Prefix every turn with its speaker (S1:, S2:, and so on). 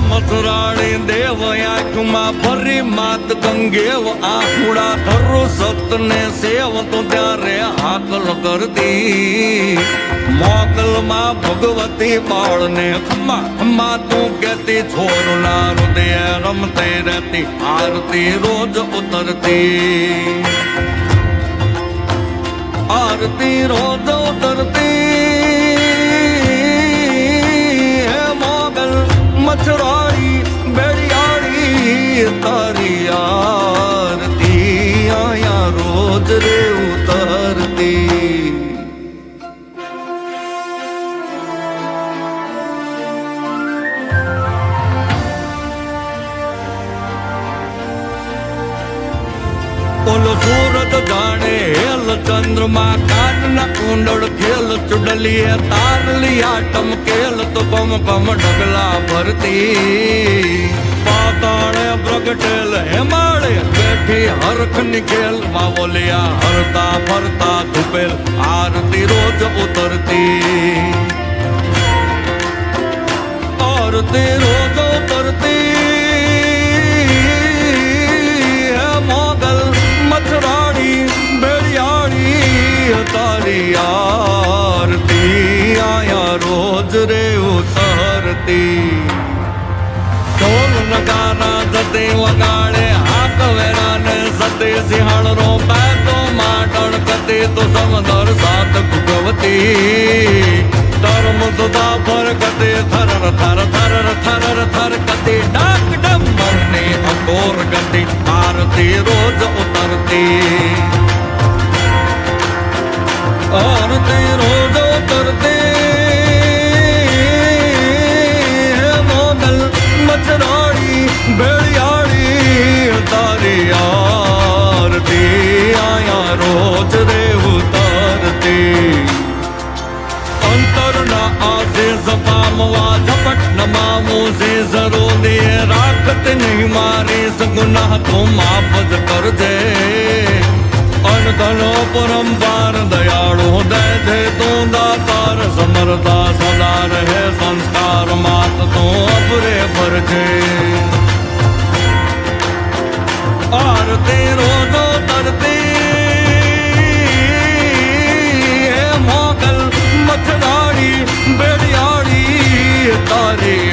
S1: મથુરાણી દેવ આંખમાં ભરી માત ગંગેવ આહુડા ધરું સતને સેવ તો ત્યારે હાકલ કરતી મોગલમાં ભગવતી બાળને ખમ્મા ખમ્મા તું કહેતી છોરના હૃદય રમતી રહેતી આરતી રોજ ઉતરતી આરતી રોજ ઉતરતી હે મોગલ મથુરાણી બેડિયાળી તારી આરતી આયા રોજ રે ઉતરતી ઓલો સૂરજ જાણે હેલ ચંદ્રમાં કાનના કુંડળ ખેલ ચુડલીએ તારલી આટમ કેલ તો પમ પમ ડગલા ભરતી પાતાળે પ્રગટેલ હેમાળે બેઠી હરખ નિકેલ માવોલિયા હરતા ફરતા ધુપેલ આરતી રોજ ઉતરતી આરતી રોજ ઉતરતી મથુરાણી બેડિયાળી તારી આરતી આયા રોજ રે ઉતરતી ઢોલ નગારા જતે વગાડે હાક વેરાને સતે સિંહણનો પેતો માટણ કતે તો સમદર સાત ભગવતી ધર્મ સુધા પર કતે થરર થર થરર થરર થર કતે ડાક ડમર ને અઘોર ગતિ આરતી રોજ ઉતરતી આરતી રોજ ઉતરતી મોગલ મથુરાણી બેડિયાળી તારી આરતી આયા રોજ રે ઉતરતી અંતરના આશીષ પામવા ઝપટ નમામો સે ઝરો દે રાખત નહીં મારી સગુનાહ તો માફ જ કરજે અનધનો પરંપાર દયાળુ દે છે તો દાતાર સમરતા સદા રહે સંસ્કાર માત તો અપરે ભરજે આરતી રોજો તરતી મોગલ મથુરાણી બેડિયાળી તારી